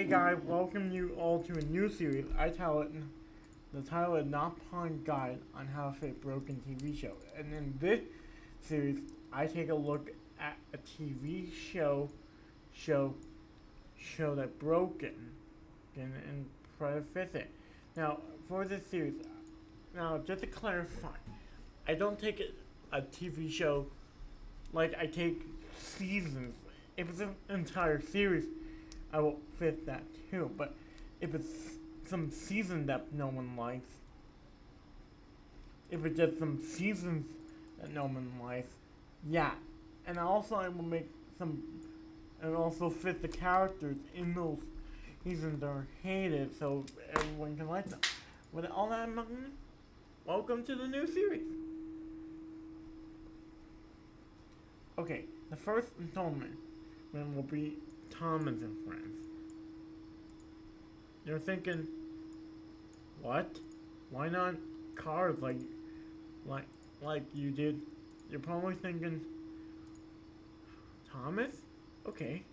Hey guys, welcome you all to a new series. The title is Not Pun Guide on How to Fit Broken TV Show. And in this series, I take a look at a TV show that broken and try to fix it. Now, for this series, just to clarify, I don't take a TV show like I take seasons. If it's an entire series, I will fit that too. But if it's some season that no one likes, if it's just some seasons that no one likes, yeah. And also I will make some, and also fit the characters in those seasons that are hated so everyone can like them. With all that in mind, welcome to the new series. Okay, the first installment will be Thomas and Friends. You're thinking, what? Why not cars like you did? You're probably thinking, Thomas? Okay.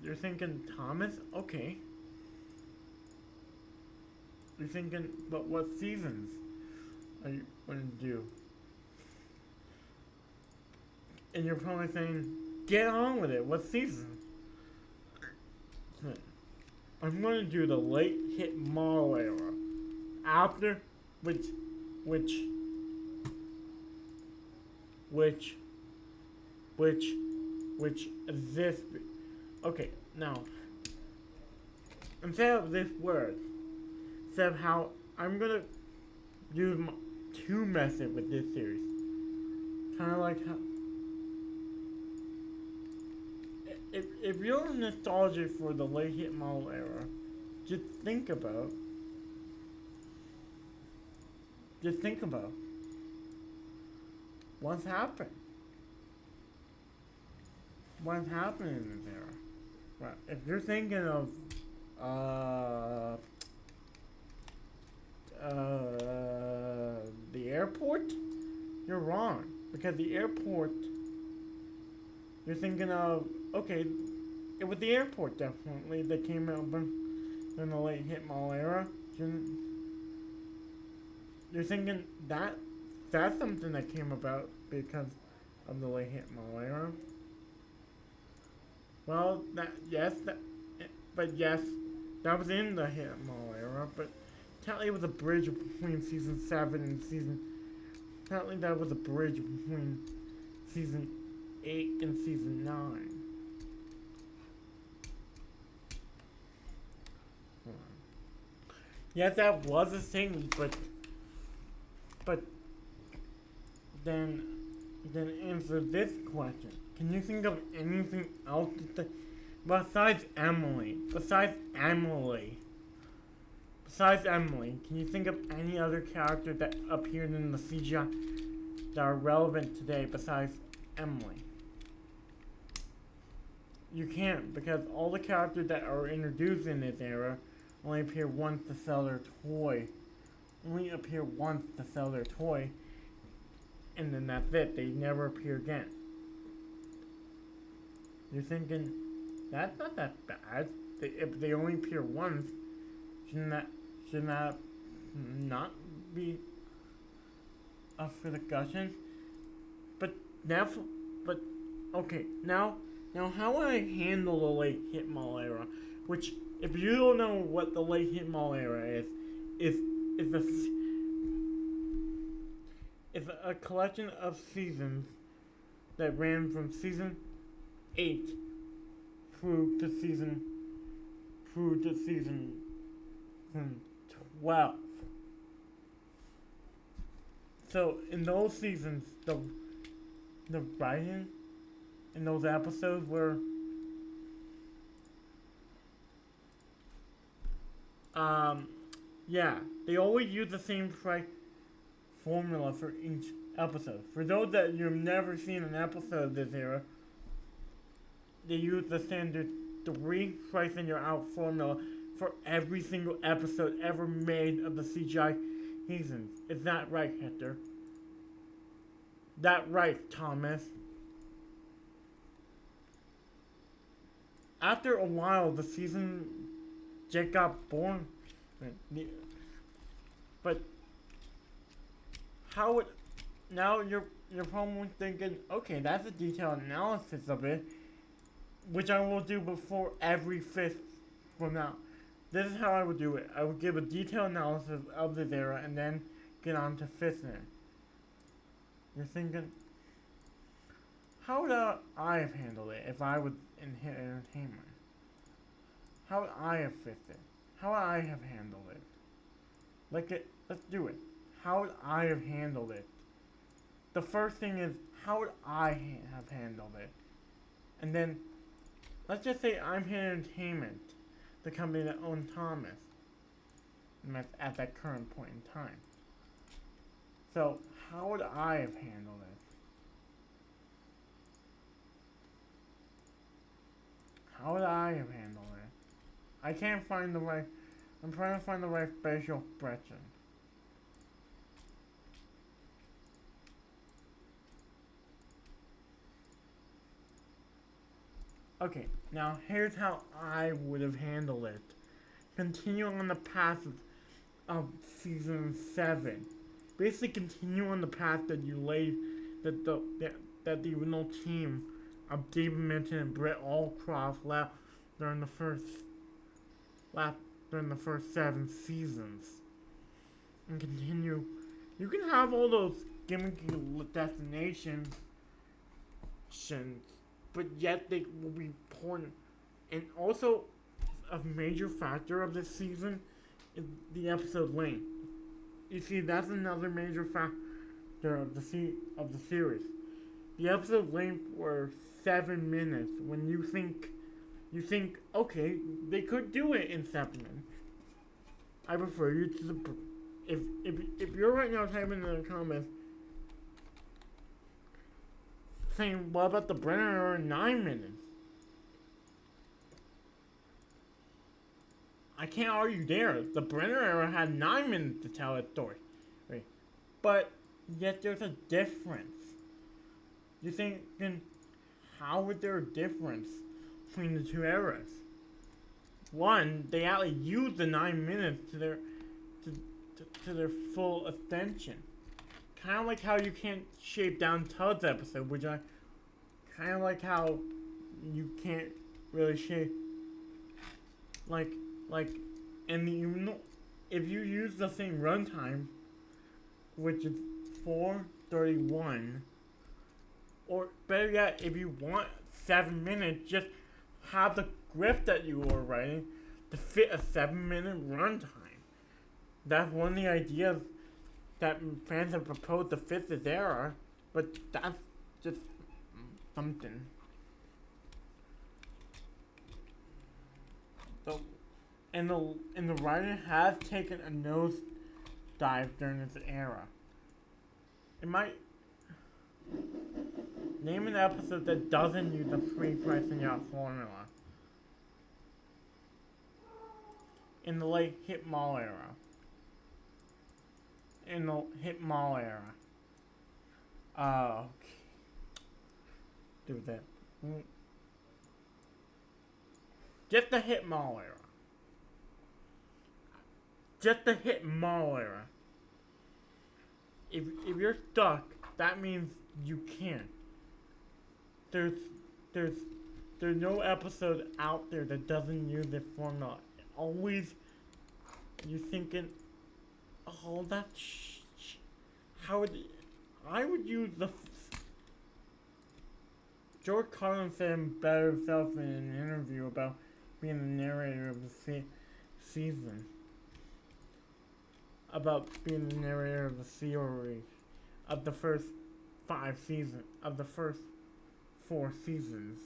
You're thinking Thomas? Okay. You're thinking, but what seasons are you going to do? And you're probably saying, get on with it. What season? I'm going to do the late hit model era. After which exists. Okay, now instead of this word, instead of how I'm gonna use two methods with this series. Kind of like how. If you're nostalgic for the late hit model era, just think about what's happened. What's happened in this era. Right. If you're thinking of the airport, you're wrong. Because the airport, you're thinking of, okay, it was the airport definitely that came out in the late hit model era. You're thinking that's something that came about because of the late hit model era. Well, that was in the hit model era, but technically it was a bridge between season 7 and technically that was a bridge between season 8 and season 9. Yes, that was a thing, but then answer this question. Can you think of anything else besides Emily? Besides Emily, can you think of any other character that appeared in the CGI that are relevant today besides Emily? You can't, because all the characters that are introduced in this era only appear once to sell their toy. And then that's it. They never appear again. You're thinking, that's not that bad. If they only appear once, shouldn't that not be up for discussion? Okay, now how would I handle the late hit model era? Which, if you don't know what the late hit model era is a collection of seasons that ran from season 8 through to season 12. So in those seasons, the writing in those episodes were they always use the same formula for each episode. For those that you've never seen an episode of this era, they use the standard 3 price in your out formula for every single episode ever made of the CGI seasons. Is that right, Hector? That right, Thomas? after a while, the season just got boring. But how would now you're probably thinking, okay, that's a detailed analysis of it, which I will do before every fifth from now. This is how I would do it. I would give a detailed analysis of this era and then get on to fifth era. You're thinking, how would I have handled it if I was in entertainment? How would I have fixed it? How would I have handled it? Let's do it. How would I have handled it? The first thing is, how would I have handled it? And then, let's just say I'm Hit Entertainment, the company that owned Thomas, at that current point in time. So, how would I have handled it? How would I have handled it? I can't find the right. I'm trying to find the right facial expression. Okay, now here's how I would have handled it. Continue on the path of season 7. Basically, continue on the path that you laid, that the original team of David Minton and Brett Allcroft left during the first 7 seasons, and continue. You can have all those gimmicky destinations, but yet they will be important. And also, a major factor of this season is the episode length. You see, that's another major factor of the series. The episode length were 7 minutes. When you think, okay, they could do it in 7 minutes. I refer you to the. If you're right now typing in the comments saying, what about the Brenner era 9 minutes? I can't argue there. The Brenner era had 9 minutes to tell a story. Right? But yet there's a difference. You think, then how would there a difference between the two eras? One, they actually used the 9 minutes to their full extension. Kind of like how you can't shape down Todd's episode, which I kind of like how you can't really shape like if you use the same runtime, which is 4:31, or better yet, if you want 7 minutes, just have the script that you were writing to fit a 7-minute runtime. That's one of the ideas that fans have proposed to fit this era, but that's just something. So, and the writing has taken a nose dive during this era. It might name an episode that doesn't use the pre-pricing out formula. In the late Hit Mall era. Okay. Do that. Just the Hit Mall era. If you're stuck, that means you can't. There's no episode out there that doesn't use this formula. Always, you're thinking, oh, that's how would I would use the. George Carlin said better himself in an interview about being the narrator of the season. About being the narrator of the series of the first 4 seasons.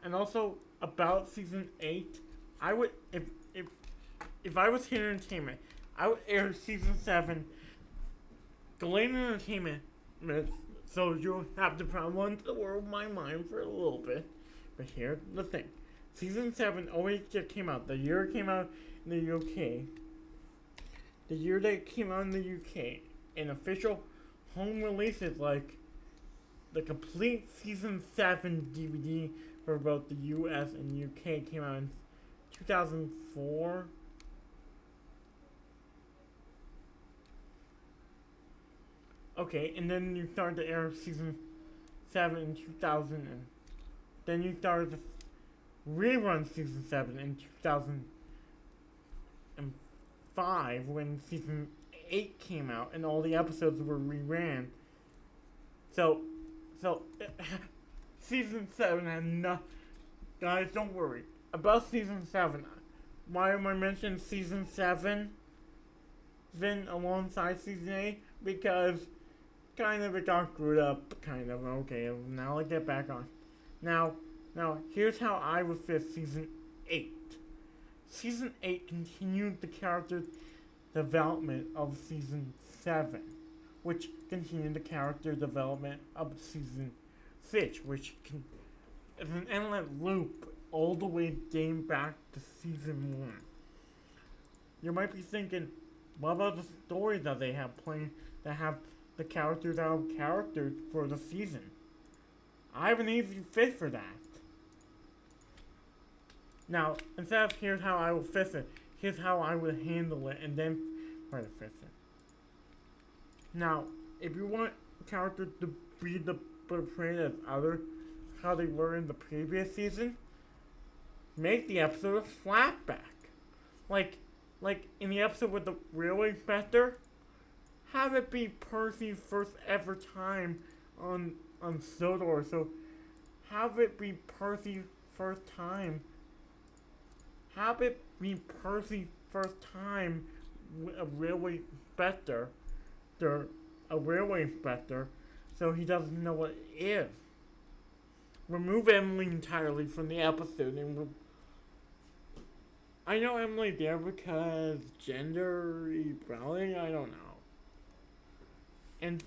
And also about season 8, I would if I was Hit Entertainment, I would air season 7 delayed entertainment minutes, so you'll have to probably to world my mind for a little bit. But here's the thing. Season 7 always just came out. The year it came out in the UK. The year that it came out in the UK. And official home releases like the complete season 7 DVD for both the US and UK came out in 2004. Okay, and then you started to air season 7 in 2000, and then you started to rerun season 7 in 2005 when season 8 came out and all the episodes were reran. So season 7 had no. Guys, don't worry about season 7. Why am I mentioning season 7 then alongside season 8? Because kind of it got screwed up, kind of. Okay, now let's get back on. Now, here's how I would fit season 8. Season 8 continued the character development of season 7, which continued the character development of season 6, which is an endless loop all the way dating back to season 1. You might be thinking, what about the stories that they have playing that have the characters out of characters for the season? I have an easy fix for that. Now, instead of here's how I will fix it, here's how I would handle it and then try to fix it. Now, if you want characters to be portrayed as other how they were in the previous season, make the episode a flashback. Like in the episode with the railway inspector, have it be Percy's first ever time on Sodor. So have it be Percy's first time. Have it be Percy's first time with a railway inspector. So he doesn't know what it is. Remove Emily entirely from the episode and I know Emily there because gender equality, I don't know. And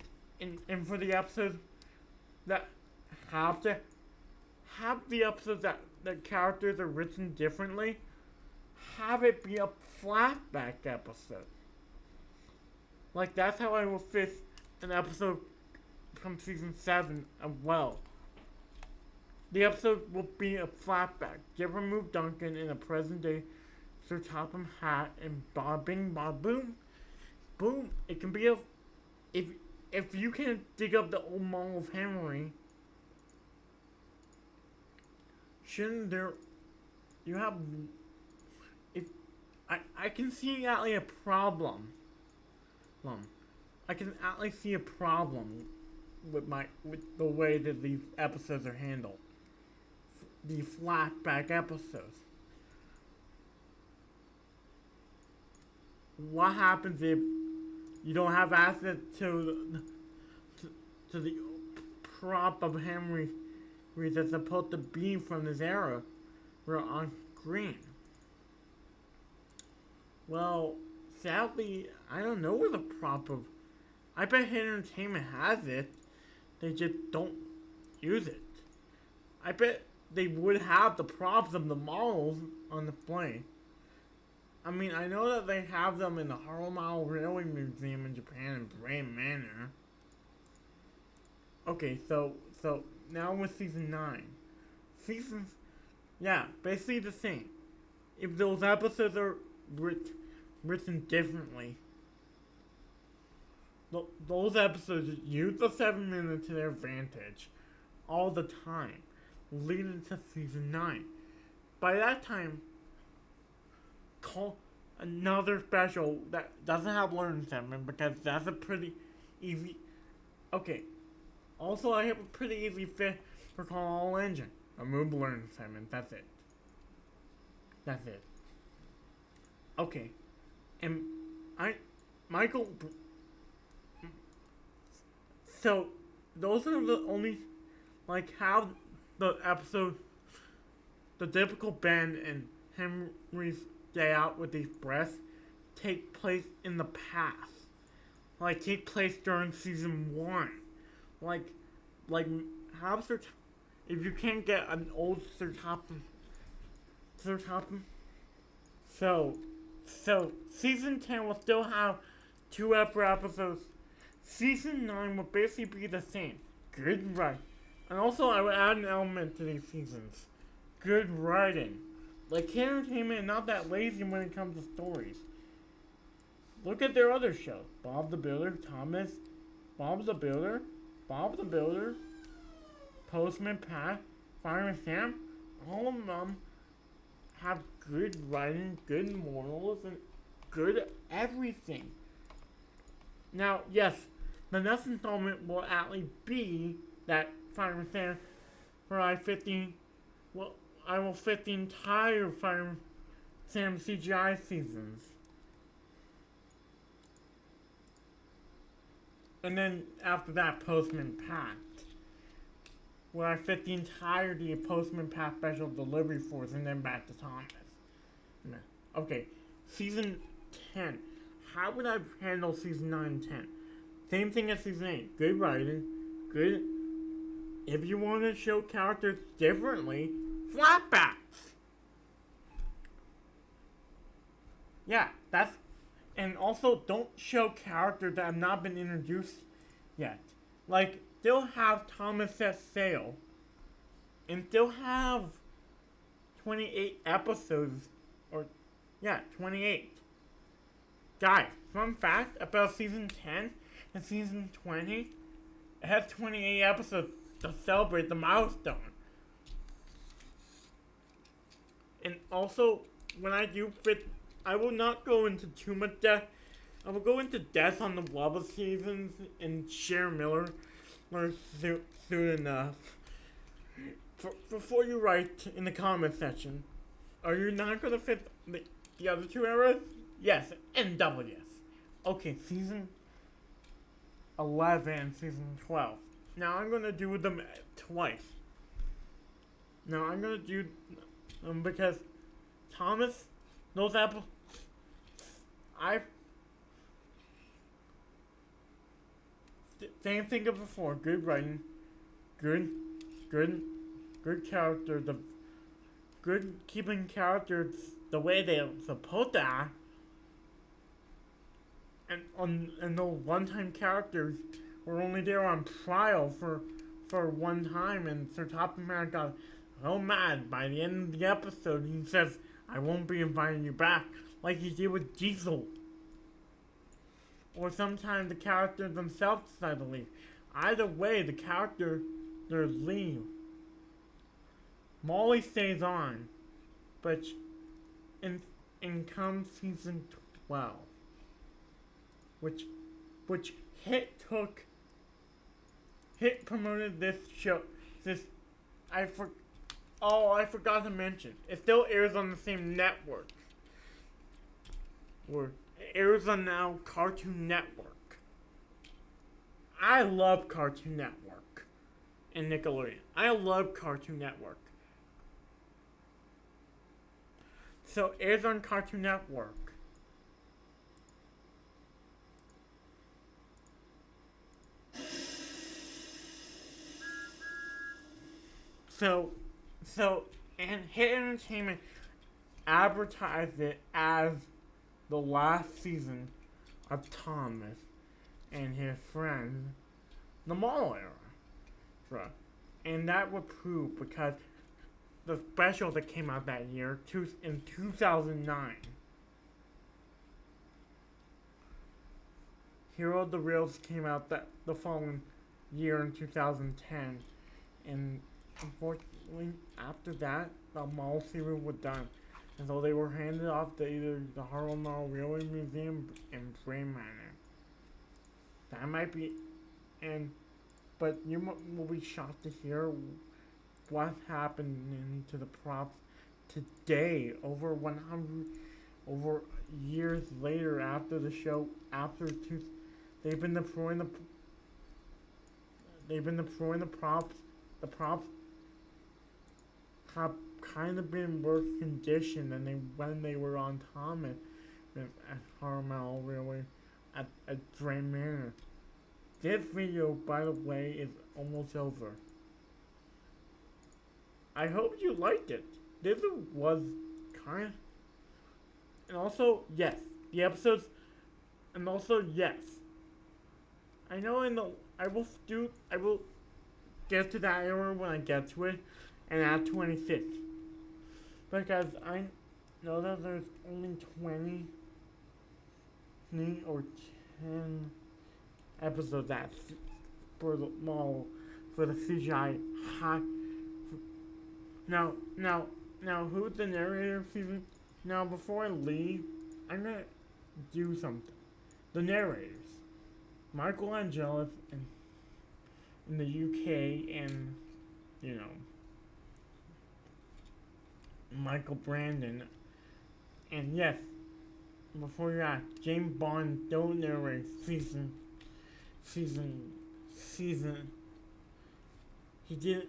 for the episodes that have the episodes that the characters are written differently, have it be a flashback episode. Like that's how I will fit an episode from season 7 as well. The episode will be a flashback. Just remove Duncan in a present day Sir Topham Hatt and Bob Bing Bob Boom. Boom. It can be a if you can dig up the old model of Henry, shouldn't there you have if I can see actually a problem. I can actually see a problem with the way that these episodes are handled. The flashback episodes. What happens if you don't have access to the prop of Henry that's supposed to be from this era we're on screen? Well, sadly, I don't know where the prop of. I bet Hit Entertainment has it. They just don't use it. I bet they would have the props of the models on display. I mean, I know that they have them in the Harlem Railway Museum in Japan in Brain Manor. Okay, so now with season 9. Basically the same. If those episodes are written differently, those episodes use the 7 minutes to their advantage all the time, leading to season 9. By that time, call another special that doesn't have Learn 7 because that's a pretty easy. Okay. Also, I have a pretty easy fit for Call All Engine. Remove Learn 7. That's it. Okay. And Michael. So those are the only how the episode, the typical Ben and Henry's day out with these breaths take place in the past. Take place during season 1. How if you can't get an old Sir Topham. So season 10 will still have 2 episodes. Season 9 will basically be the same. Good, right. And also I would add an element to these seasons. good writing. Like, Entertainment is not that lazy when it comes to stories. Look at their other shows. Bob the Builder, Bob the Builder, Postman Pat, Fireman Sam. All of them have good writing, good morals, and good everything. Now, yes, the next installment will actually be that Fireman Sam, where I will fit the entire Fireman Sam CGI seasons. And then after that, Postman Pat, where I fit the entirety of Postman Pat Special Delivery Force, and then back to Thomas. Okay, season 10. How would I handle season 9 and 10? Same thing as season 8. Good writing, good. If you want to show characters differently, flashbacks. Yeah, that's. And also, don't show characters that have not been introduced yet. Like, still have Thomas set sail, and still have 28 episodes, 28. Guys, fun fact about season 10 and season 20, it has 28 episodes to celebrate the milestone. And also, when I do fit, I will not go into too much depth. I will go into depth on the Wubba seasons and Sharon Miller soon enough. Before you write in the comment section, are you not going to fit the other two eras? Yes, and double yes. Okay, season 11 and season 12. Now I'm going to do them twice. Now I'm going to do them because Thomas, those episodes, same thing as before, good writing, good character, good keeping characters the way they're supposed to act, and those one-time characters were only there on trial for one time, and Sir Topham Hatt got so mad by the end of the episode, he says, I won't be inviting you back, like he did with Diesel. Or sometimes the characters themselves decide to leave. Either way, the characters leave. Molly stays on, but in comes season 12, which Hit promoted this show. I forgot to mention. It still airs on the same network. Or it airs on now Cartoon Network. I love Cartoon Network and Nickelodeon. I love Cartoon Network. So it airs on Cartoon Network. And Hit Entertainment advertised it as the last season of Thomas and his friends, the Mall era. And that would prove because the special that came out that year, in 2009, Hero of the Rails came out the following year in 2010, and unfortunately, after that, the Mall series was done. And so they were handed off to either the Harlem Mall Railway Museum and Brain Manor. That might be, but you will be shocked to hear what happened to the props today, over years later after the show, they've been deploying the props. The props have kind of been in worse condition than when they were on Thomas at Harmel Railway at Drain Manor. This video, by the way, is almost over. I hope you liked it. This was kind of, and also yes, the episodes, and also yes. I know I will get to that era when I get to it, and add 26. because I know that there's only 20 or 10 episodes that's for the model for the CGI high. Now, now, now, who's the narrator season? Now, before I leave, I'm gonna do something. The narrators, Michael Angelis in the UK, and you know, Michael Brandon, and yes, before you ask, James Bond don't narrate season. He did.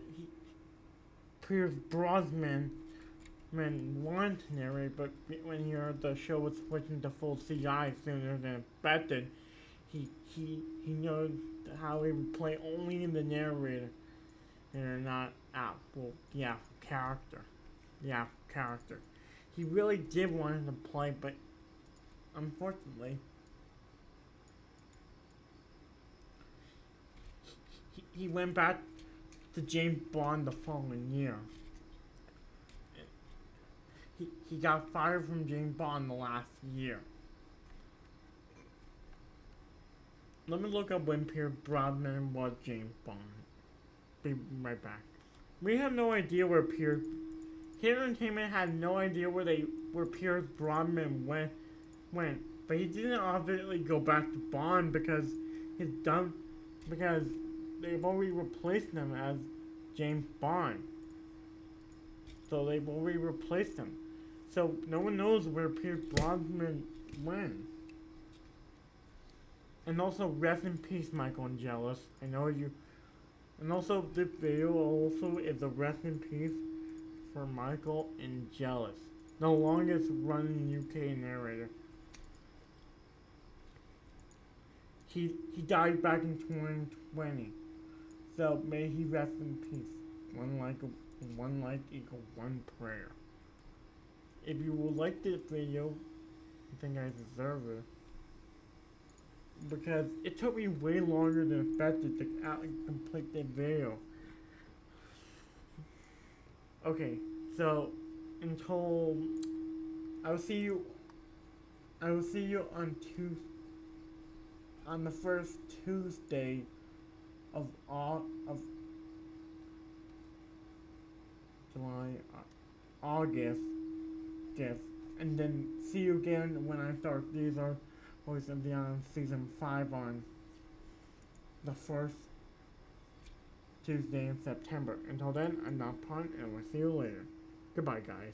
Pierce Brosnan wanted to narrate, but when he heard the show was switching to full CGI sooner than expected, he knows how he would play only the narrator and not character. Yeah, character. He really did want him to play, but unfortunately, he went back to James Bond the following year. He got fired from James Bond the last year. Let me look up when Pierce Brosnan was James Bond. Be right back. We have no idea where Pierce. Hit Entertainment had no idea where Pierce Brosnan went, but he didn't obviously go back to Bond because they've already replaced him as James Bond. So they've already replaced him. So no one knows where Pierce Brosnan went. And also, rest in peace, Michael Angelis. I know you. And also, this video also is a rest in peace for Michael Angelis, the longest running UK narrator. He died back in 2020. So may he rest in peace. One like equal one prayer. If you would like this video, I think I deserve it. Because it took me way longer than expected to complete the video. Okay, so until I will see you on the first Tuesday of July, August, yes, and then see you again when I start. These are Voice of the Island Season 5 on the first Tuesday in September. Until then, I'm not Pun, and we'll see you later. Goodbye, guys.